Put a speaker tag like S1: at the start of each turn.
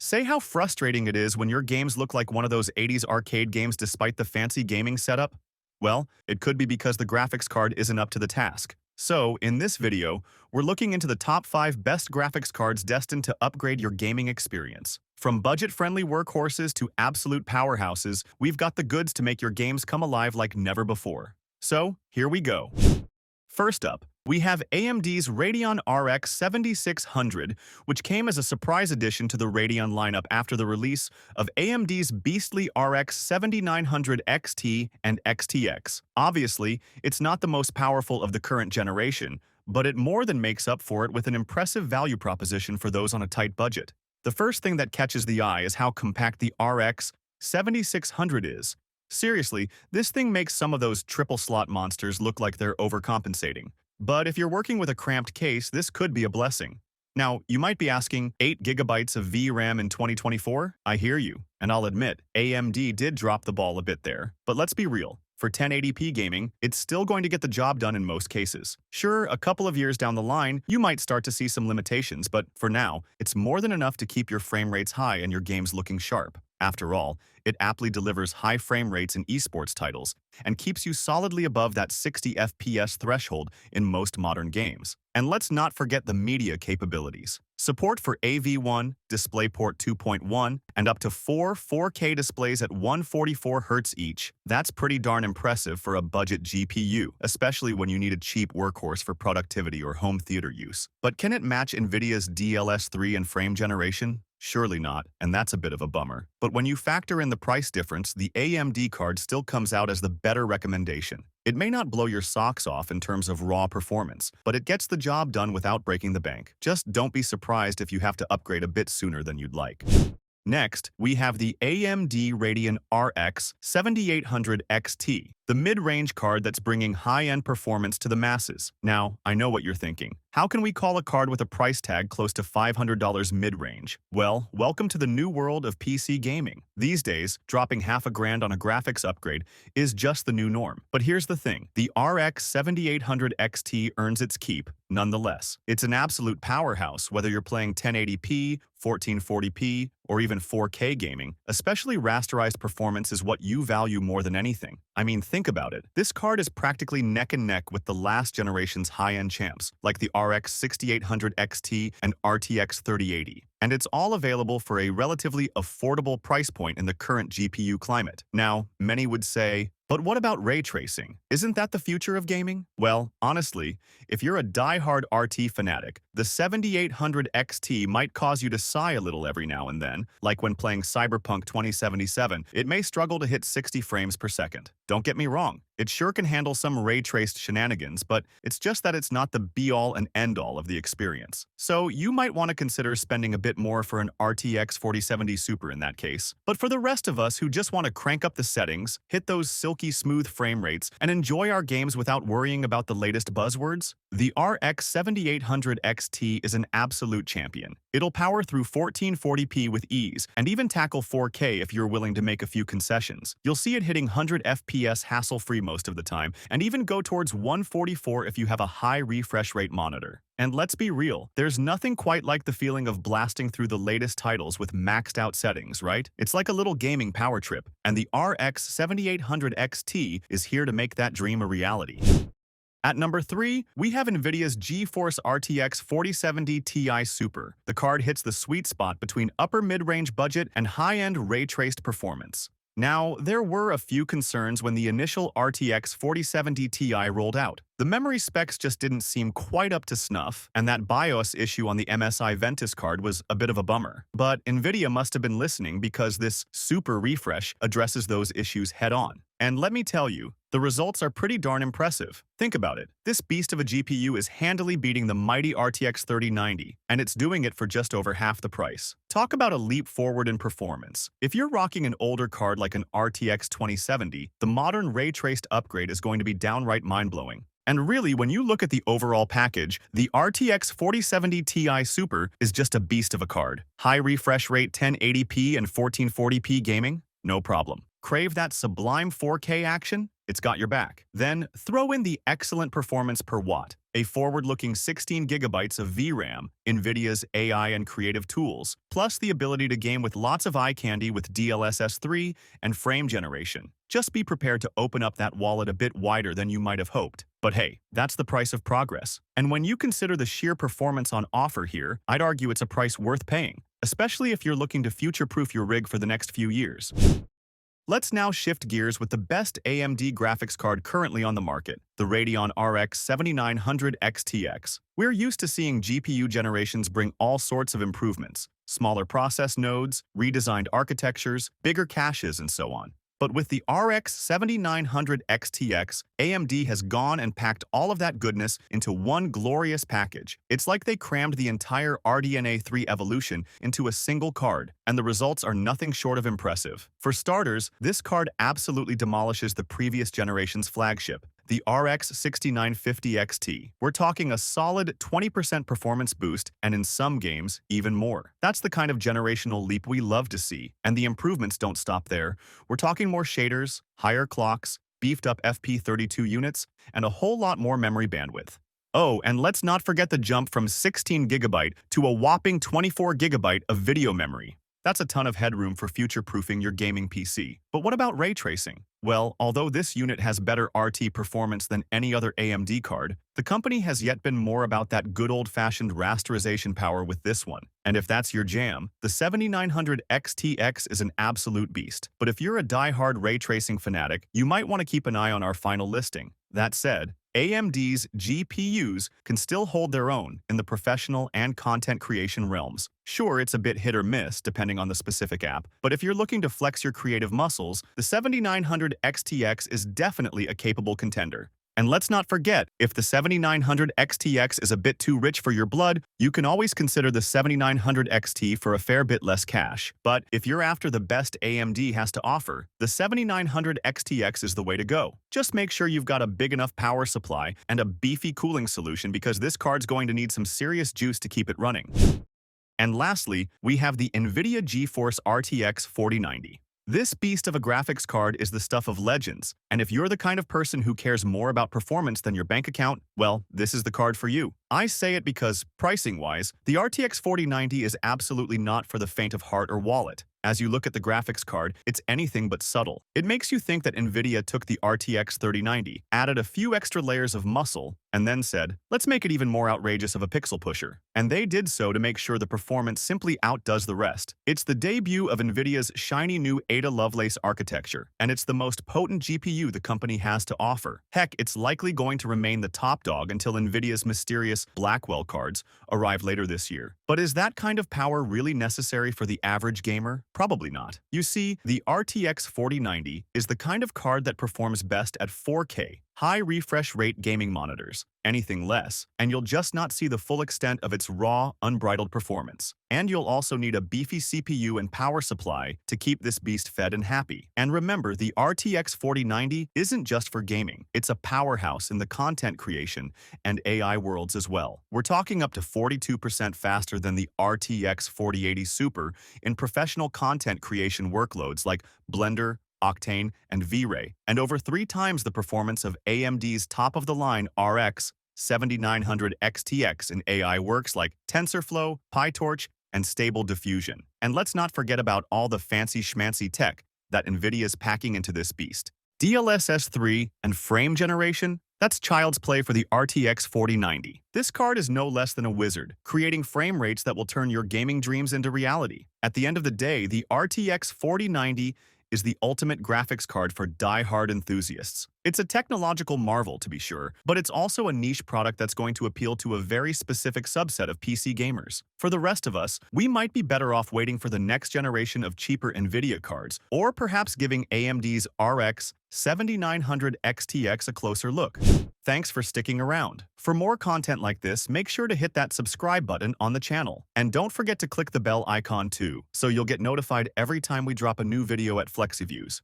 S1: Say how frustrating it is when your games look like one of those 80s arcade games despite the fancy gaming setup? Well, it could be because the graphics card isn't up to the task. So, in this video, we're looking into the top 5 best graphics cards destined to upgrade your gaming experience. From budget-friendly workhorses to absolute powerhouses, we've got the goods to make your games come alive like never before. So, here we go. First up, we have AMD's Radeon RX 7600, which came as a surprise addition to the Radeon lineup after the release of AMD's beastly RX 7900 XT and XTX. Obviously, it's not the most powerful of the current generation, but it more than makes up for it with an impressive value proposition for those on a tight budget. The first thing that catches the eye is how compact the RX 7600 is. Seriously, this thing makes some of those triple-slot monsters look like they're overcompensating. But if you're working with a cramped case, this could be a blessing. Now, you might be asking, 8 gigabytes of VRAM in 2024? I hear you, and I'll admit, AMD did drop the ball a bit there. But let's be real. For 1080p gaming, it's still going to get the job done in most cases. Sure, a couple of years down the line, you might start to see some limitations, but for now, it's more than enough to keep your frame rates high and your games looking sharp. After all, it aptly delivers high frame rates in esports titles and keeps you solidly above that 60 FPS threshold in most modern games. And let's not forget the media capabilities. Support for AV1, DisplayPort 2.1, and up to 4K displays at 144Hz each. That's pretty darn impressive for a budget GPU, especially when you need a cheap workhorse for productivity or home theater use. But can it match Nvidia's DLS3 and frame generation? Surely not, and that's a bit of a bummer. But when you factor in the price difference, the AMD card still comes out as the better recommendation. It may not blow your socks off in terms of raw performance, but it gets the job done without breaking the bank. Just don't be surprised if you have to upgrade a bit sooner than you'd like. Next, we have the AMD Radeon RX 7800 XT, the mid-range card that's bringing high-end performance to the masses. Now, I know what you're thinking. How can we call a card with a price tag close to $500 mid-range? Well, welcome to the new world of PC gaming. These days, dropping half a grand on a graphics upgrade is just the new norm. But here's the thing. The RX 7800 XT earns its keep, nonetheless. It's an absolute powerhouse, whether you're playing 1080p, 1440p, or even 4K gaming. Especially rasterized performance is what you value more than anything. I mean, think about it. This card is practically neck and neck with the last generation's high-end champs, like the RX 6800 XT and RTX 3080. And it's all available for a relatively affordable price point in the current GPU climate. Now, many would say, but what about ray tracing? Isn't that the future of gaming? Well, honestly, if you're a die-hard RT fanatic, the 7800 XT might cause you to sigh a little every now and then, like when playing Cyberpunk 2077. It may struggle to hit 60 frames per second. Don't get me wrong, it sure can handle some ray-traced shenanigans, but it's just that it's not the be-all and end-all of the experience. So you might want to consider spending a bit more for an RTX 4070 Super in that case. But for the rest of us who just want to crank up the settings, hit those silky smooth frame rates, and enjoy our games without worrying about the latest buzzwords, the RX 7800 XT is an absolute champion. It'll power through 1440p with ease, and even tackle 4K if you're willing to make a few concessions. You'll see it hitting 100 FPS hassle-free most of the time, and even go towards 144 if you have a high refresh rate monitor. And let's be real, there's nothing quite like the feeling of blasting through the latest titles with maxed out settings, right? It's like a little gaming power trip, and the RX 7800 XT is here to make that dream a reality. At number 3, we have Nvidia's GeForce RTX 4070 Ti Super. The card hits the sweet spot between upper mid-range budget and high-end ray-traced performance. Now, there were a few concerns when the initial RTX 4070 Ti rolled out. The memory specs just didn't seem quite up to snuff, and that BIOS issue on the MSI Ventus card was a bit of a bummer. But Nvidia must have been listening because this super refresh addresses those issues head-on. And let me tell you, the results are pretty darn impressive. Think about it. This beast of a GPU is handily beating the mighty RTX 3090, and it's doing it for just over half the price. Talk about a leap forward in performance. If you're rocking an older card like an RTX 2070, the modern ray-traced upgrade is going to be downright mind-blowing. And really, when you look at the overall package, the RTX 4070 Ti Super is just a beast of a card. High refresh rate 1080p and 1440p gaming? No problem. Crave that sublime 4K action? it's got your back. Then throw in the excellent performance per watt, a forward-looking 16 gigabytes of VRAM, Nvidia's AI and creative tools, plus the ability to game with lots of eye candy with DLSS 3 and frame generation. Just be prepared to open up that wallet a bit wider than you might have hoped. But hey, that's the price of progress. And when you consider the sheer performance on offer here, I'd argue it's a price worth paying, especially if you're looking to future-proof your rig for the next few years. Let's now shift gears with the best AMD graphics card currently on the market, the Radeon RX 7900 XTX. We're used to seeing GPU generations bring all sorts of improvements, smaller process nodes, redesigned architectures, bigger caches, and so on. But with the RX 7900 XTX, AMD has gone and packed all of that goodness into one glorious package. It's like they crammed the entire RDNA 3 evolution into a single card, and the results are nothing short of impressive. For starters, this card absolutely demolishes the previous generation's flagship, the RX 6950 XT. We're talking a solid 20% performance boost, and in some games, even more. That's the kind of generational leap we love to see, and the improvements don't stop there. We're talking more shaders, higher clocks, beefed up FP32 units, and a whole lot more memory bandwidth. Oh, and let's not forget the jump from 16 GB to a whopping 24 GB of video memory. That's a ton of headroom for future-proofing your gaming PC. But what about ray tracing? Well, although this unit has better RT performance than any other AMD card, the company has yet been more about that good old-fashioned rasterization power with this one. And if that's your jam, the 7900 XTX is an absolute beast. But if you're a die-hard ray tracing fanatic, you might want to keep an eye on our final listing. That said, AMD's GPUs can still hold their own in the professional and content creation realms. Sure, it's a bit hit or miss depending on the specific app, but if you're looking to flex your creative muscles, the 7900 XTX is definitely a capable contender. And let's not forget, if the 7900 XTX is a bit too rich for your blood, you can always consider the 7900 XT for a fair bit less cash. But if you're after the best AMD has to offer, the 7900 XTX is the way to go. Just make sure you've got a big enough power supply and a beefy cooling solution because this card's going to need some serious juice to keep it running. And lastly, we have the Nvidia GeForce RTX 4090. This beast of a graphics card is the stuff of legends, and if you're the kind of person who cares more about performance than your bank account, well, this is the card for you. I say it because, pricing-wise, the RTX 4090 is absolutely not for the faint of heart or wallet. As you look at the graphics card, it's anything but subtle. It makes you think that Nvidia took the RTX 3090, added a few extra layers of muscle, and then said, let's make it even more outrageous of a pixel pusher. And they did so to make sure the performance simply outdoes the rest. It's the debut of Nvidia's shiny new Ada Lovelace architecture, and it's the most potent GPU the company has to offer. Heck, it's likely going to remain the top dog until Nvidia's mysterious Blackwell cards arrive later this year. But is that kind of power really necessary for the average gamer? Probably not. You see, the RTX 4090 is the kind of card that performs best at 4K, high refresh rate gaming monitors. Anything less, and you'll just not see the full extent of its raw, unbridled performance. And you'll also need a beefy CPU and power supply to keep this beast fed and happy. And remember, the RTX 4090 isn't just for gaming. It's a powerhouse in the content creation and AI worlds as well. We're talking up to 42% faster than the RTX 4080 Super in professional content creation workloads like Blender, Octane, and V-Ray, and over 3 times the performance of AMD's top-of-the-line RX 7900 XTX in AI works like TensorFlow, PyTorch, and Stable Diffusion. And let's not forget about all the fancy schmancy tech that Nvidia's packing into this beast. DLSS 3 and frame generation? That's child's play for the RTX 4090. This card is no less than a wizard, creating frame rates that will turn your gaming dreams into reality. At the end of the day, the RTX 4090 is the ultimate graphics card for die-hard enthusiasts. It's a technological marvel, to be sure, but it's also a niche product that's going to appeal to a very specific subset of PC gamers. For the rest of us, we might be better off waiting for the next generation of cheaper Nvidia cards, or perhaps giving AMD's RX 7900 XTX a closer look. Thanks for sticking around. For more content like this, make sure to hit that subscribe button on the channel. And don't forget to click the bell icon too, so you'll get notified every time we drop a new video at FlexiViews.